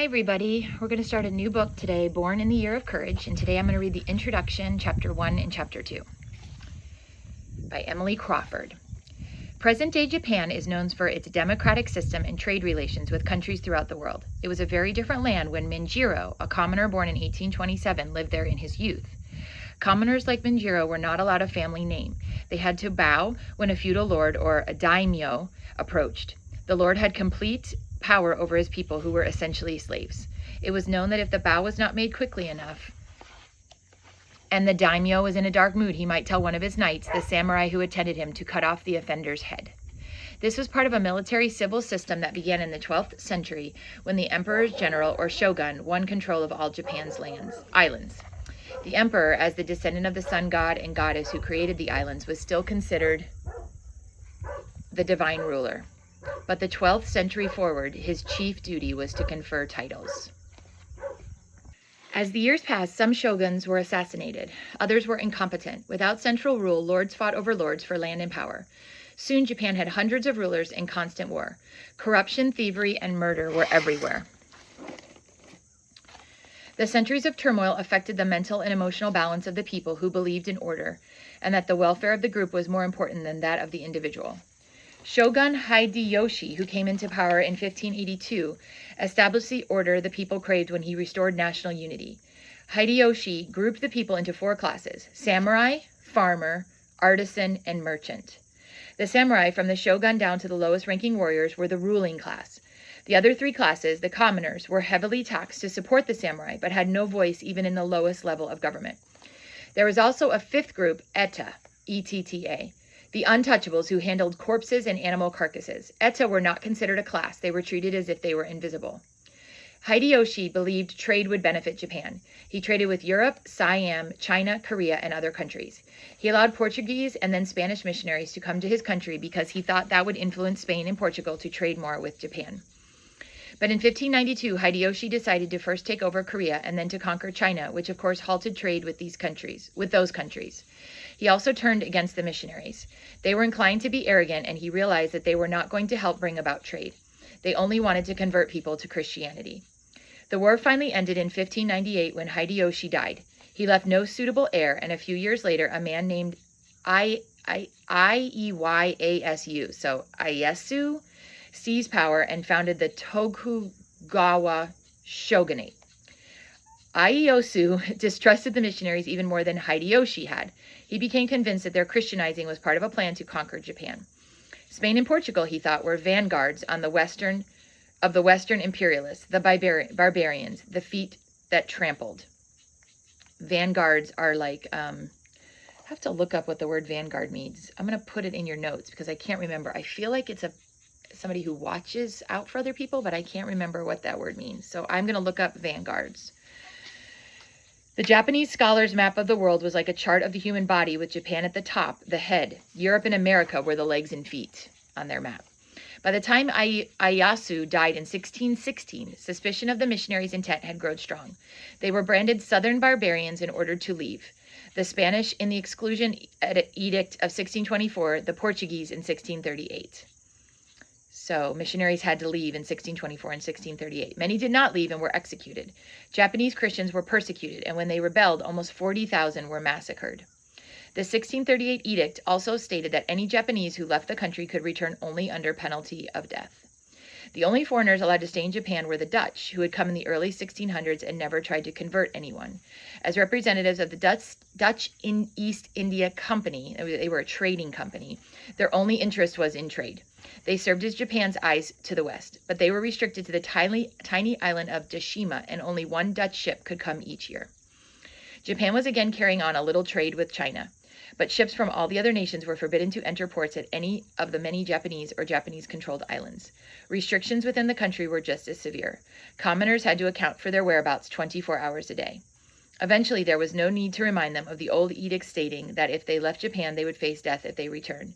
everybody. We're going to start a new book today, Born in the Year of Courage, and today I'm going to read the introduction, chapter 1 and chapter 2 by Emily Crawford. Present-day Japan is known for its democratic system and trade relations with countries throughout the world. It was a very different land when Minjiro, a commoner born in 1827, lived there in his youth. Commoners like Minjiro were not allowed a family name. They had to bow when a feudal lord or a daimyo approached. The lord had complete power over his people, who were essentially slaves. It was known that if the bow was not made quickly enough and the daimyo was in a dark mood, he might tell one of his knights, the samurai who attended him, to cut off the offender's head. This was part of a military civil system that began in the 12th century when the emperor's general or shogun won control of all Japan's islands. The emperor, as the descendant of the sun god and goddess who created the islands, was still considered the divine ruler. But the 12th century forward, his chief duty was to confer titles. As the years passed, some shoguns were assassinated. Others were incompetent. Without central rule, lords fought over lords for land and power. Soon, Japan had hundreds of rulers in constant war. Corruption, thievery, and murder were everywhere. The centuries of turmoil affected the mental and emotional balance of the people, who believed in order, and that the welfare of the group was more important than that of the individual. Shogun Hideyoshi, who came into power in 1582, established the order the people craved when he restored national unity. Hideyoshi grouped the people into 4 classes: samurai, farmer, artisan, and merchant. The samurai, from the shogun down to the lowest-ranking warriors, were the ruling class. The other 3 classes, the commoners, were heavily taxed to support the samurai, but had no voice even in the lowest level of government. There was also a 5th group, Etta, E-T-T-A, the untouchables, who handled corpses and animal carcasses. Etta were not considered a class. They were treated as if they were invisible. Hideyoshi believed trade would benefit Japan. He traded with Europe, Siam, China, Korea, and other countries. He allowed Portuguese and then Spanish missionaries to come to his country because he thought that would influence Spain and Portugal to trade more with Japan. But in 1592, Hideyoshi decided to first take over Korea and then to conquer China, which of course halted trade with those countries. He also turned against the missionaries. They were inclined to be arrogant, and he realized that they were not going to help bring about trade. They only wanted to convert people to Christianity. The war finally ended in 1598 when Hideyoshi died. He left no suitable heir, and a few years later, a man named Ieyasu, so Ieyasu, seized power and founded the Tokugawa shogunate. Ieyasu distrusted the missionaries even more than Hideyoshi had. He became convinced that their Christianizing was part of a plan to conquer Japan. Spain and Portugal, he thought, were vanguards of the Western imperialists, the barbarians, the feet that trampled. Vanguards are like, I have to look up what the word vanguard means. I'm going to put it in your notes because I can't remember. I feel like it's somebody who watches out for other people, but I can't remember what that word means. So I'm going to look up vanguards. The Japanese scholar's map of the world was like a chart of the human body, with Japan at the top, the head. Europe and America were the legs and feet on their map. By the time Ieyasu died in 1616, suspicion of the missionaries' intent had grown strong. They were branded Southern barbarians and ordered to leave. The Spanish in the Exclusion Edict of 1624, the Portuguese in 1638. So missionaries had to leave in 1624 and 1638. Many did not leave and were executed. Japanese Christians were persecuted, and when they rebelled, almost 40,000 were massacred. The 1638 edict also stated that any Japanese who left the country could return only under penalty of death. The only foreigners allowed to stay in Japan were the Dutch, who had come in the early 1600s and never tried to convert anyone. As representatives of the Dutch East India Company, they were a trading company, their only interest was in trade. They served as Japan's eyes to the west, but they were restricted to the tiny island of Deshima, and only 1 Dutch ship could come each year. Japan was again carrying on a little trade with China, but ships from all the other nations were forbidden to enter ports at any of the many Japanese or Japanese-controlled islands. Restrictions within the country were just as severe. Commoners had to account for their whereabouts 24 hours a day. Eventually, there was no need to remind them of the old edict stating that if they left Japan, they would face death if they returned.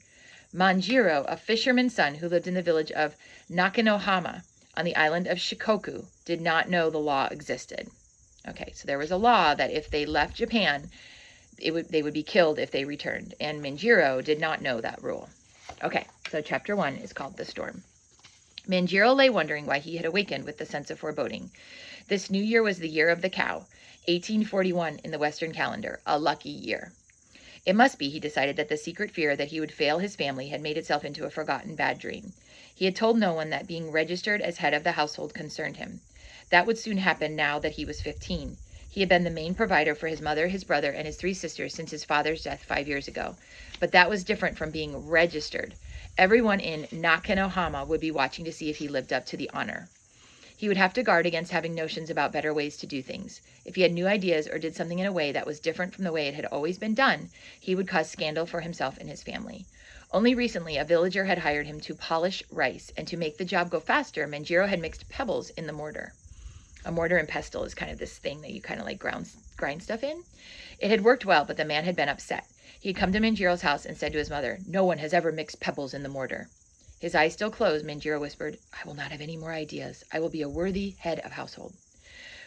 Manjiro, a fisherman's son who lived in the village of Nakanohama on the island of Shikoku, did not know the law existed. Okay, so there was a law that if they left Japan, they would be killed if they returned, and Minjiro did not know that rule. Okay, so chapter 1 is called The Storm. Manjiro lay wondering why he had awakened with the sense of foreboding. This new year was the year of the cow, 1841 in the Western calendar, a lucky year. It must be, he decided, that the secret fear that he would fail his family had made itself into a forgotten bad dream. He had told no one that being registered as head of the household concerned him. That would soon happen now that he was 15. He had been the main provider for his mother, his brother, and his 3 sisters since his father's death 5 years ago. But that was different from being registered. Everyone in Nakanohama would be watching to see if he lived up to the honor. He would have to guard against having notions about better ways to do things. If he had new ideas or did something in a way that was different from the way it had always been done, he would cause scandal for himself and his family. Only recently, a villager had hired him to polish rice, and to make the job go faster, Manjiro had mixed pebbles in the mortar. A mortar and pestle is kind of this thing that you kind of like grind stuff in. It had worked well, but the man had been upset. He had come to Manjiro's house and said to his mother, "No one has ever mixed pebbles in the mortar." His eyes still closed, Manjiro whispered, "I will not have any more ideas. I will be a worthy head of household."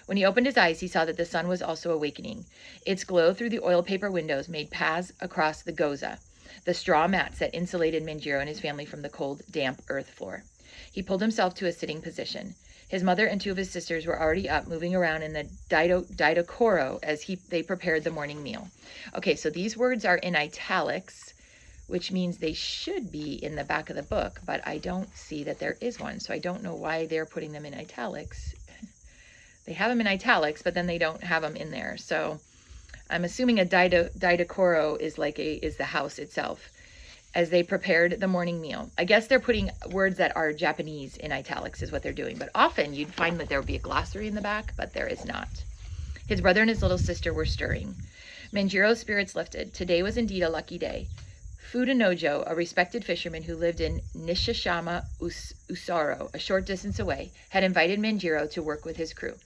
When he opened his eyes, he saw that the sun was also awakening. Its glow through the oil paper windows made paths across the goza, the straw mats that insulated Manjiro and his family from the cold, damp earth floor. He pulled himself to a sitting position. His mother and 2 of his sisters were already up, moving around in the daidokoro as they prepared the morning meal. Okay, so these words are in italics, which means they should be in the back of the book, but I don't see that there is one, so I don't know why they're putting them in italics. They have them in italics, but then they don't have them in there. So I'm assuming a daidokoro is is the house itself. As they prepared the morning meal, I guess they're putting words that are Japanese in italics is what they're doing. But often you'd find that there would be a glossary in the back, but there is not. His brother and his little sister were stirring. Manjiro's spirits lifted. Today was indeed a lucky day. Fudenojo, a respected fisherman who lived in Nishishama Usaro, a short distance away, had invited Manjiro to work with his crew.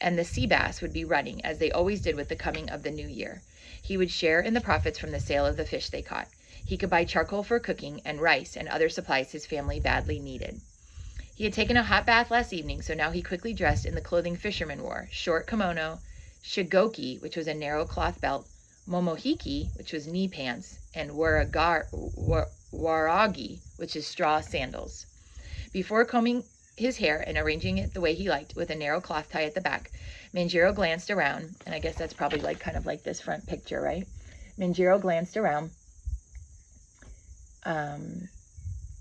And the sea bass would be running, as they always did with the coming of the new year. He would share in the profits from the sale of the fish they caught. He could buy charcoal for cooking and rice and other supplies his family badly needed. He had taken a hot bath last evening, so now he quickly dressed in the clothing fishermen wore: short kimono, shigoki, which was a narrow cloth belt, momohiki, which was knee pants, and waragi, which is straw sandals. Before combing his hair and arranging it the way he liked, with a narrow cloth tie at the back, Manjiro glanced around, and I guess that's probably kind of like this front picture, right? Manjiro glanced around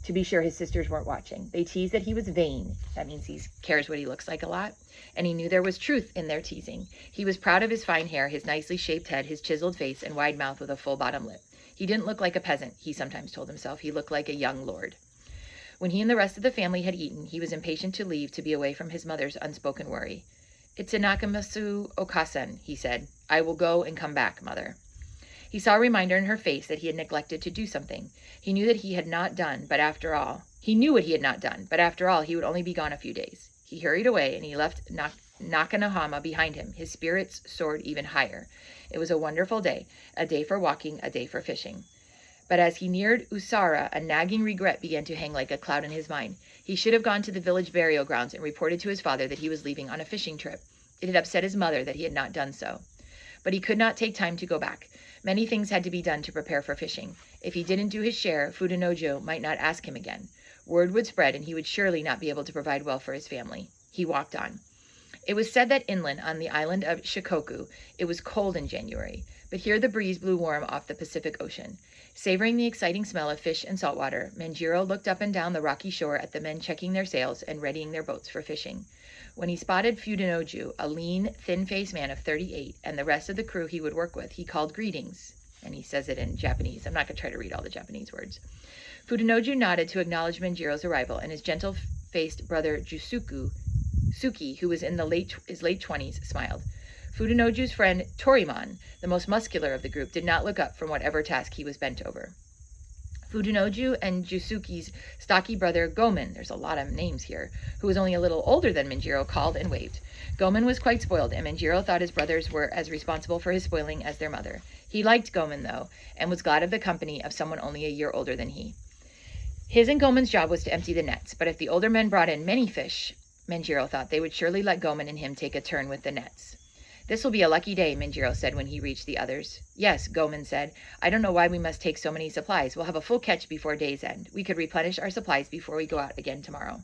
to be sure his sisters weren't watching. They teased that he was vain. That means he cares what he looks like a lot. And he knew there was truth in their teasing. He was proud of his fine hair, his nicely shaped head, his chiseled face, and wide mouth with a full bottom lip. He didn't look like a peasant, he sometimes told himself. He looked like a young lord. When he and the rest of the family had eaten, he was impatient to leave, to be away from his mother's unspoken worry. "It's Nakamatsu Okasan," he said. "I will go and come back, mother." He saw a reminder in her face that he had neglected to do something. He knew that he had not done, but after all, he knew what he had not done, but after all, he would only be gone a few days. He hurried away, and he left Nakanohama behind him. His spirits soared even higher. It was a wonderful day, a day for walking, a day for fishing. But as he neared Usara, a nagging regret began to hang like a cloud in his mind. He should have gone to the village burial grounds and reported to his father that he was leaving on a fishing trip. It had upset his mother that he had not done so. But he could not take time to go back. Many things had to be done to prepare for fishing. If he didn't do his share, Fudenojo might not ask him again. Word would spread, and he would surely not be able to provide well for his family. He walked on. It was said that inland, on the island of Shikoku, it was cold in January, but here the breeze blew warm off the Pacific Ocean. Savoring the exciting smell of fish and salt water, Manjiro looked up and down the rocky shore at the men checking their sails and readying their boats for fishing. When he spotted Fudenoju, a lean, thin-faced man of 38, and the rest of the crew he would work with, he called greetings, and he says it in Japanese. I'm not going to try to read all the Japanese words. Fudenoju nodded to acknowledge Manjiro's arrival, and his gentle-faced brother Suki, who was in his late 20s, smiled. Fudenoju's friend Toriman, the most muscular of the group, did not look up from whatever task he was bent over. Fudenoju and Jusuki's stocky brother Gomen, there's a lot of names here, who was only a little older than Manjiro, called and waved. Gomen was quite spoiled, and Manjiro thought his brothers were as responsible for his spoiling as their mother. He liked Gomen, though, and was glad of the company of someone only a year older than he. His and Gomen's job was to empty the nets, but if the older men brought in many fish, Manjiro thought they would surely let Gomen and him take a turn with the nets. "This will be a lucky day," Manjiro said when he reached the others. "Yes," Gomen said. "I don't know why we must take so many supplies. We'll have a full catch before day's end. We could replenish our supplies before we go out again tomorrow."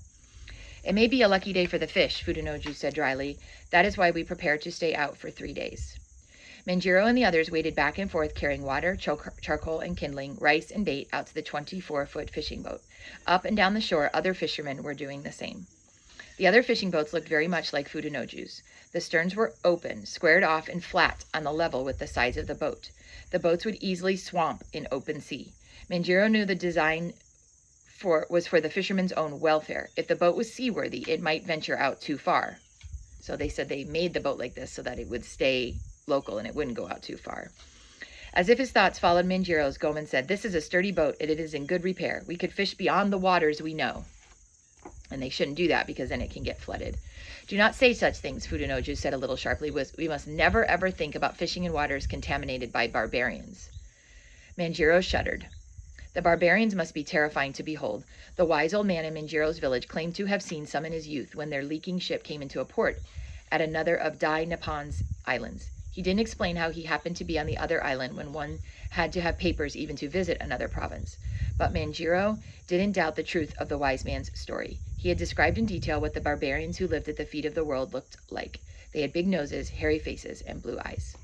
It may be a lucky day for the fish, Fudenoju said dryly. That is why we prepare to stay out for 3 days. Manjiro and the others waded back and forth carrying water, charcoal, and kindling, rice, and bait out to the 24-foot fishing boat. Up and down the shore, other fishermen were doing the same. The other fishing boats looked very much like Fudenoju's. The sterns were open, squared off, and flat on the level with the sides of the boat. The boats would easily swamp in open sea. Manjiro knew the design was for the fishermen's own welfare. If the boat was seaworthy, it might venture out too far. So they said they made the boat like this so that it would stay local and it wouldn't go out too far. As if his thoughts followed Manjiro's, Goman said, "This is a sturdy boat and it is in good repair. We could fish beyond the waters we know." And they shouldn't do that because then it can get flooded. "Do not say such things," Fudenoju said a little sharply. "We must never ever think about fishing in waters contaminated by barbarians." Manjiro shuddered. The barbarians must be terrifying to behold. The wise old man in Manjiro's village claimed to have seen some in his youth when their leaking ship came into a port at another of Dai Nippon's islands. He didn't explain how he happened to be on the other island when one had to have papers even to visit another province. But Manjiro didn't doubt the truth of the wise man's story. He had described in detail what the barbarians who lived at the feet of the world looked like. They had big noses, hairy faces, and blue eyes.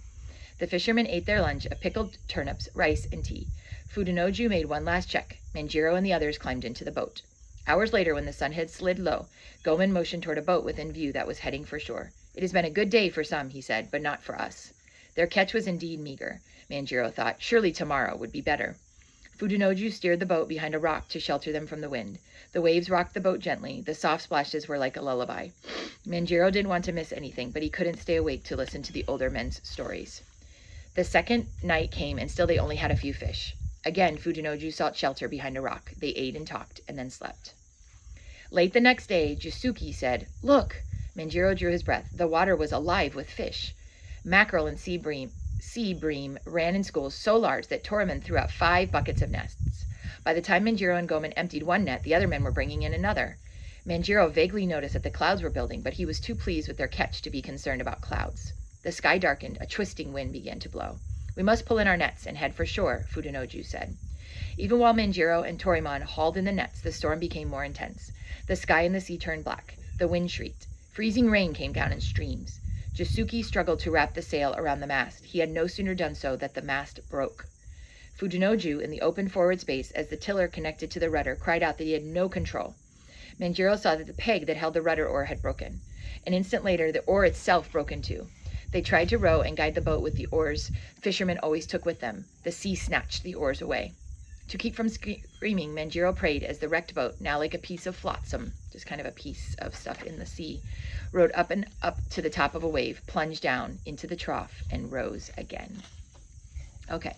The fishermen ate their lunch of pickled turnips, rice, and tea. Fudenoju made one last check. Manjiro and the others climbed into the boat. Hours later, when the sun had slid low, Goman motioned toward a boat within view that was heading for shore. "It has been a good day for some," he said, "but not for us." Their catch was indeed meager, Manjiro thought. Surely tomorrow would be better. Fudenoju steered the boat behind a rock to shelter them from the wind. The waves rocked the boat gently. The soft splashes were like a lullaby. Manjiro didn't want to miss anything, but he couldn't stay awake to listen to the older men's stories. The second night came, and still they only had a few fish. Again, Fudenoju sought shelter behind a rock. They ate and talked, and then slept. Late the next day, Jisuke said, "Look!" Manjiro drew his breath. The water was alive with fish. Mackerel and sea bream ran in schools so large that Toraman threw out 5 buckets of nests. By the time Manjiro and Goman emptied one net, the other men were bringing in another. Manjiro vaguely noticed that the clouds were building, but he was too pleased with their catch to be concerned about clouds. The sky darkened. A twisting wind began to blow. "We must pull in our nets and head for shore," Fudenoju said. Even while Manjiro and Toraman hauled in the nets, the storm became more intense. The sky and the sea turned black. The wind shrieked. Freezing rain came down in streams. Jisuke struggled to wrap the sail around the mast. He had no sooner done so than the mast broke. Fudenoju, in the open forward space, as the tiller connected to the rudder, cried out that he had no control. Manjiro saw that the peg that held the rudder oar had broken. An instant later, the oar itself broke in two. They tried to row and guide the boat with the oars fishermen always took with them. The sea snatched the oars away. To keep from screaming, Manjiro prayed as the wrecked boat, now like a piece of flotsam, just kind of a piece of stuff in the sea, rode up and up to the top of a wave, plunged down into the trough, and rose again. Okay,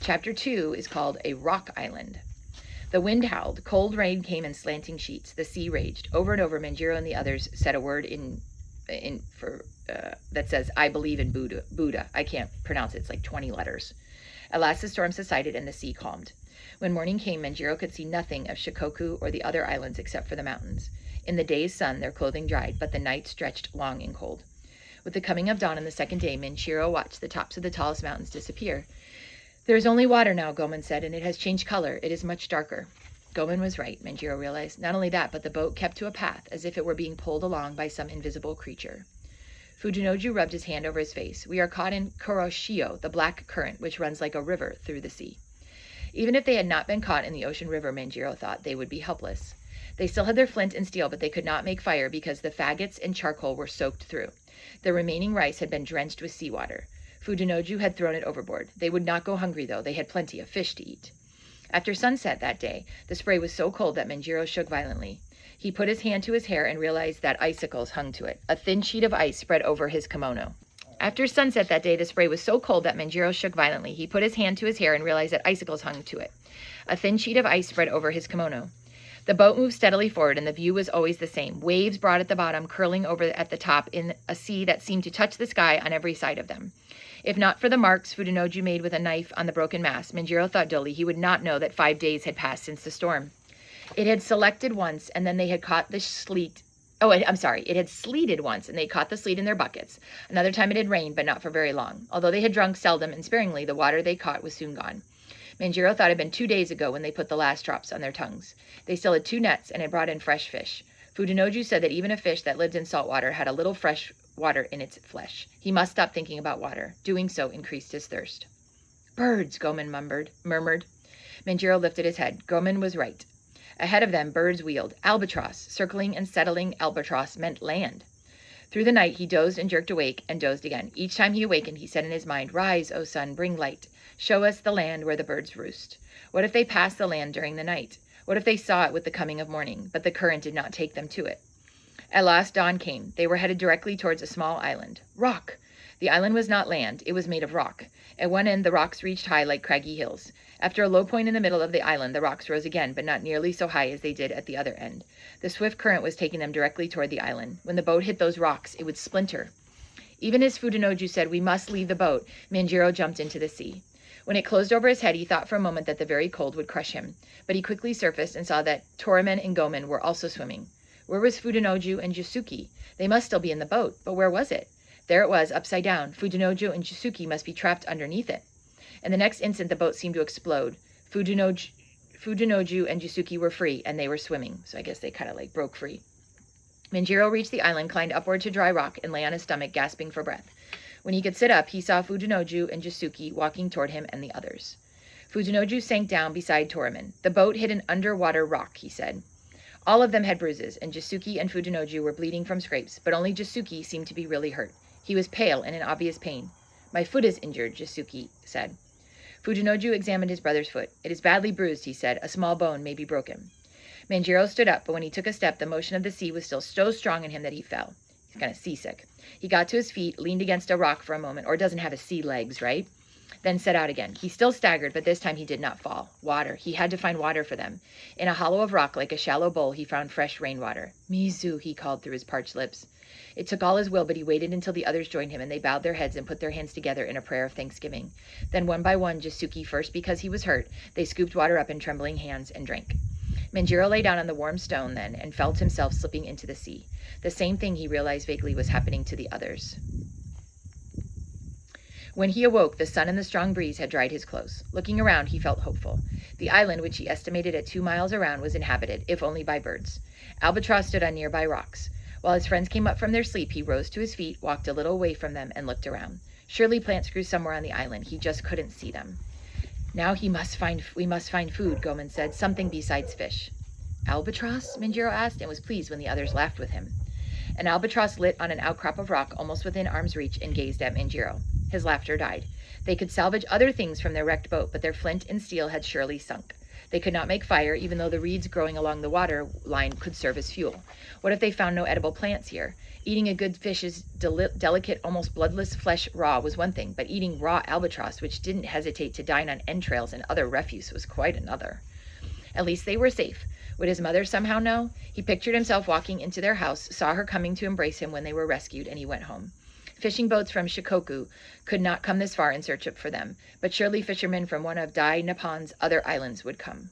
chapter 2 is called A Rock Island. The wind howled. Cold rain came in slanting sheets. The sea raged. Over and over, Manjiro and the others said a word that says, "I believe in Buddha." I can't pronounce it. It's like 20 letters. At last the storm subsided and the sea calmed. When morning came, Manjiro could see nothing of Shikoku or the other islands except for the mountains. In the day's sun, their clothing dried, but the night stretched long and cold. With the coming of dawn on the second day, Manjiro watched the tops of the tallest mountains disappear. "There is only water now," Goman said, "and it has changed color. It is much darker." Goman was right, Manjiro realized. Not only that, but the boat kept to a path, as if it were being pulled along by some invisible creature. Fudenoju rubbed his hand over his face. "We are caught in Kuroshio, the black current, which runs like a river through the sea." Even if they had not been caught in the ocean river, Manjiro thought, they would be helpless. They still had their flint and steel, but they could not make fire because the faggots and charcoal were soaked through. The remaining rice had been drenched with seawater. Fudenoju had thrown it overboard. They would not go hungry, though. They had plenty of fish to eat. After sunset that day, the spray was so cold that Manjiro shook violently. He put his hand to his hair and realized that icicles hung to it. A thin sheet of ice spread over his kimono. After sunset that day, the spray was so cold that Manjiro shook violently. He put his hand to his hair and realized that icicles hung to it. A thin sheet of ice spread over his kimono. The boat moved steadily forward, and the view was always the same. Waves broad at the bottom, curling over at the top in a sea that seemed to touch the sky on every side of them. If not for the marks Fudenoju made with a knife on the broken mast, Manjiro thought dully he would not know that 5 days had passed since the storm. It had selected once, and then they had caught the sleet. It had sleeted once, and they caught the sleet in their buckets. Another time it had rained, but not for very long. Although they had drunk seldom and sparingly, the water they caught was soon gone. Manjiro thought it had been 2 days ago when they put the last drops on their tongues. They still had 2 nets and had brought in fresh fish. Fudenoju said that even a fish that lived in salt water had a little fresh water in its flesh. He must stop thinking about water. Doing so increased his thirst. Birds, Gomen murmured. Manjiro lifted his head. Gomen was right. Ahead of them, birds wheeled. Albatross. Circling and settling albatross meant land. Through the night, he dozed and jerked awake and dozed again. Each time he awakened, he said in his mind, "Rise, O sun, bring light. Show us the land where the birds roost." What if they passed the land during the night? What if they saw it with the coming of morning, but the current did not take them to it? At last dawn came. They were headed directly towards a small island. Rock! The island was not land. It was made of rock. At one end, the rocks reached high like craggy hills. After a low point in the middle of the island, the rocks rose again, but not nearly so high as they did at the other end. The swift current was taking them directly toward the island. When the boat hit those rocks, it would splinter. Even as Fudenoju said, "We must leave the boat," Manjiro jumped into the sea. When it closed over his head, he thought for a moment that the very cold would crush him. But he quickly surfaced and saw that Toramen and Gomen were also swimming. Where was Fudenoju and Jisuke? They must still be in the boat, but where was it? There it was, upside down. Fudenoju and Jisuke must be trapped underneath it. And the next instant, the boat seemed to explode. Fudenoju and Jisuke were free, and they were swimming. So I guess they kind of broke free. Manjiro reached the island, climbed upward to dry rock, and lay on his stomach, gasping for breath. When he could sit up, he saw Fudenoju and Jisuke walking toward him and the others. Fudenoju sank down beside Toramen. The boat hit an underwater rock, he said. All of them had bruises, and Jisuke and Fudenoju were bleeding from scrapes, but only Jisuke seemed to be really hurt. He was pale and in obvious pain. "My foot is injured," Jisuke said. Fudenoju examined his brother's foot. "It is badly bruised," he said. "A small bone may be broken." Manjiro stood up, but when he took a step, the motion of the sea was still so strong in him that he fell. He's kind of seasick. He got to his feet, leaned against a rock for a moment, or doesn't have his sea legs, right? Then set out again. He still staggered, but this time he did not fall. Water. He had to find water for them. In a hollow of rock, like a shallow bowl, he found fresh rainwater. "Mizu," he called through his parched lips. It took all his will, but he waited until the others joined him, and they bowed their heads and put their hands together in a prayer of thanksgiving. Then one by one, Jisuke first because he was hurt, they scooped water up in trembling hands and drank. Manjiro lay down on the warm stone then and felt himself slipping into the sea. The same thing he realized vaguely was happening to the others. When he awoke, the sun and the strong breeze had dried his clothes. Looking around, he felt hopeful. The island, which he estimated at 2 miles around, was inhabited, if only by birds. Albatross stood on nearby rocks. While his friends came up from their sleep, he rose to his feet, walked a little away from them, and looked around. Surely plants grew somewhere on the island. He just couldn't see them. "Now we must find food," Gomen said. "Something besides fish." "Albatross?" Manjiro asked, and was pleased when the others laughed with him. An albatross lit on an outcrop of rock almost within arm's reach and gazed at Manjiro. His laughter died. They could salvage other things from their wrecked boat, but their flint and steel had surely sunk. They could not make fire, even though the reeds growing along the water line could serve as fuel. What if they found no edible plants here? Eating a good fish's delicate, almost bloodless flesh raw was one thing, but eating raw albatross, which didn't hesitate to dine on entrails and other refuse, was quite another. At least they were safe. Would his mother somehow know? He pictured himself walking into their house, saw her coming to embrace him when they were rescued, and he went home. Fishing boats from Shikoku could not come this far in search for them, but surely fishermen from one of Dai Nippon's other islands would come.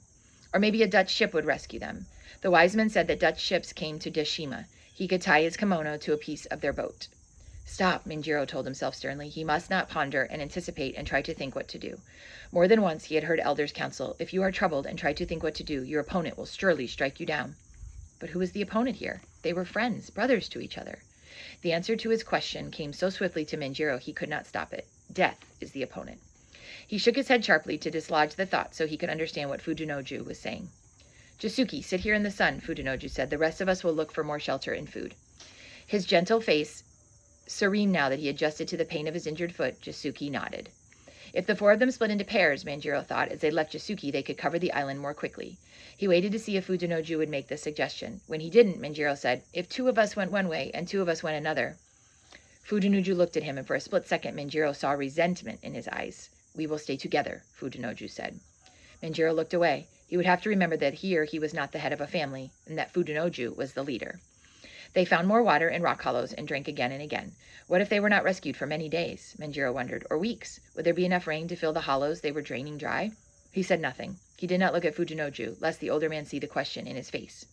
Or maybe a Dutch ship would rescue them. The wise men said that Dutch ships came to Deshima. He could tie his kimono to a piece of their boat. Stop, Manjiro told himself sternly. He must not ponder and anticipate and try to think what to do. More than once he had heard elders counsel, if you are troubled and try to think what to do, your opponent will surely strike you down. But who was the opponent here? They were friends, brothers to each other. The answer to his question came so swiftly to Manjiro he could not stop it. Death is the opponent. He shook his head sharply to dislodge the thought so he could understand what Fudenoju was saying. Jisuke, sit here in the sun, Fudenoju said. The rest of us will look for more shelter and food. His gentle face, serene now that he adjusted to the pain of his injured foot, Jisuke nodded. If the 4 of them split into pairs, Manjiro thought, as they left Jisuke, they could cover the island more quickly. He waited to see if Fudenoju would make the suggestion. When he didn't, Manjiro said, if 2 of us went one way and 2 of us went another. Fudenoju looked at him, and for a split second, Manjiro saw resentment in his eyes. We will stay together, Fudenoju said. Manjiro looked away. He would have to remember that here he was not the head of a family, and that Fudenoju was the leader. They found more water in rock hollows and drank again and again. What if they were not rescued for many days, Manjiro wondered, or weeks? Would there be enough rain to fill the hollows they were draining dry? He said nothing. He did not look at Fudenoju, lest the older man see the question in his face.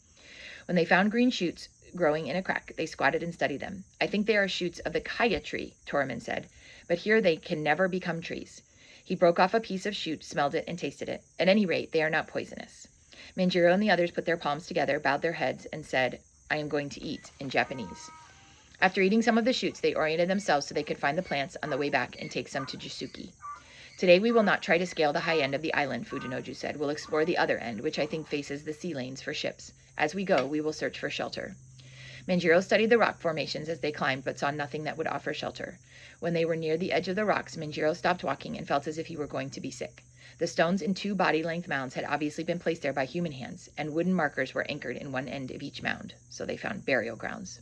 When they found green shoots growing in a crack, they squatted and studied them. I think they are shoots of the kaya tree, Toramen said, but here they can never become trees. He broke off a piece of shoot, smelled it, and tasted it. At any rate, they are not poisonous. Manjiro and the others put their palms together, bowed their heads, and said, I am going to eat in Japanese. After eating some of the shoots, they oriented themselves so they could find the plants on the way back and take some to Jisuki. Today we will not try to scale the high end of the island, Fujinoju said. We'll explore the other end, which I think faces the sea lanes for ships. As we go, we will search for shelter. Manjiro studied the rock formations as they climbed, but saw nothing that would offer shelter. When they were near the edge of the rocks, Manjiro stopped walking and felt as if he were going to be sick. The stones in 2 body-length mounds had obviously been placed there by human hands, and wooden markers were anchored in one end of each mound, so they found burial grounds.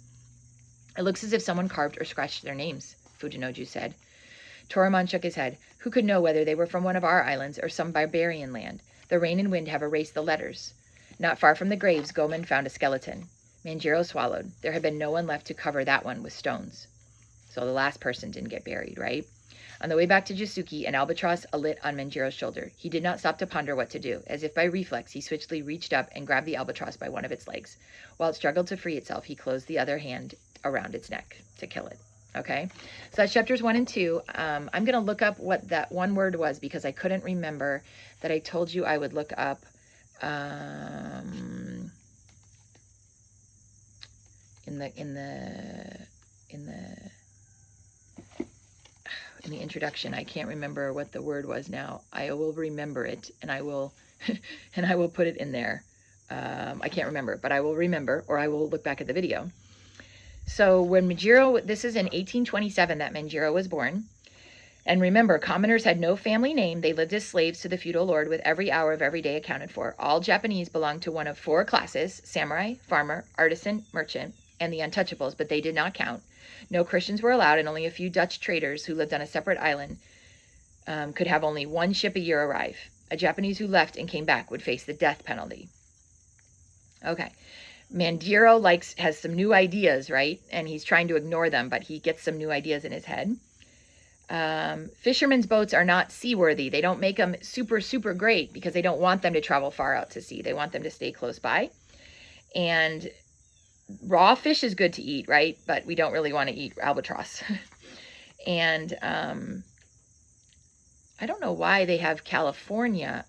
It looks as if someone carved or scratched their names, Fujinoju said. Toramon shook his head. Who could know whether they were from one of our islands or some barbarian land? The rain and wind have erased the letters. Not far from the graves, Gomen found a skeleton. Manjiro swallowed. There had been no one left to cover that one with stones. So the last person didn't get buried, right? On the way back to Jisuki, an albatross alit on Manjiro's shoulder. He did not stop to ponder what to do. As if by reflex, he swiftly reached up and grabbed the albatross by one of its legs. While it struggled to free itself, he closed the other hand around its neck to kill it. Okay, so that's chapters 1 and 2. I'm going to look up what that one word was because I couldn't remember that I told you I would look up. In the introduction, I can't remember what the word was now. I will remember it, and I will put it in there. I can't remember, but I will remember, or I will look back at the video. So when Manjiro, this is in 1827 that Manjiro was born. And remember, commoners had no family name. They lived as slaves to the feudal lord with every hour of every day accounted for. All Japanese belonged to one of 4 classes: samurai, farmer, artisan, merchant, and the untouchables, but they did not count. No Christians were allowed, and only a few Dutch traders who lived on a separate island could have only 1 ship a year arrive. A Japanese who left and came back would face the death penalty. Okay. Manjiro has some new ideas, right? And he's trying to ignore them, but he gets some new ideas in his head. Fishermen's boats are not seaworthy. They don't make them super, super great because they don't want them to travel far out to sea. They want them to stay close by. And raw fish is good to eat, right? But we don't really want to eat albatross. And I don't know why they have California.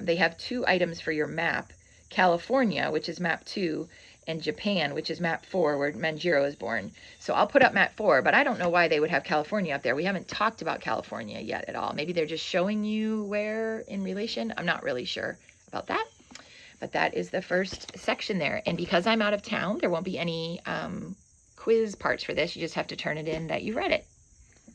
They have 2 items for your map. California, which is map 2, and Japan, which is map 4, where Manjiro is born. So I'll put up map 4, but I don't know why they would have California up there. We haven't talked about California yet at all. Maybe they're just showing you where in relation. I'm not really sure about that. But that is the first section there. And because I'm out of town, there won't be any quiz parts for this. You just have to turn it in that you read it.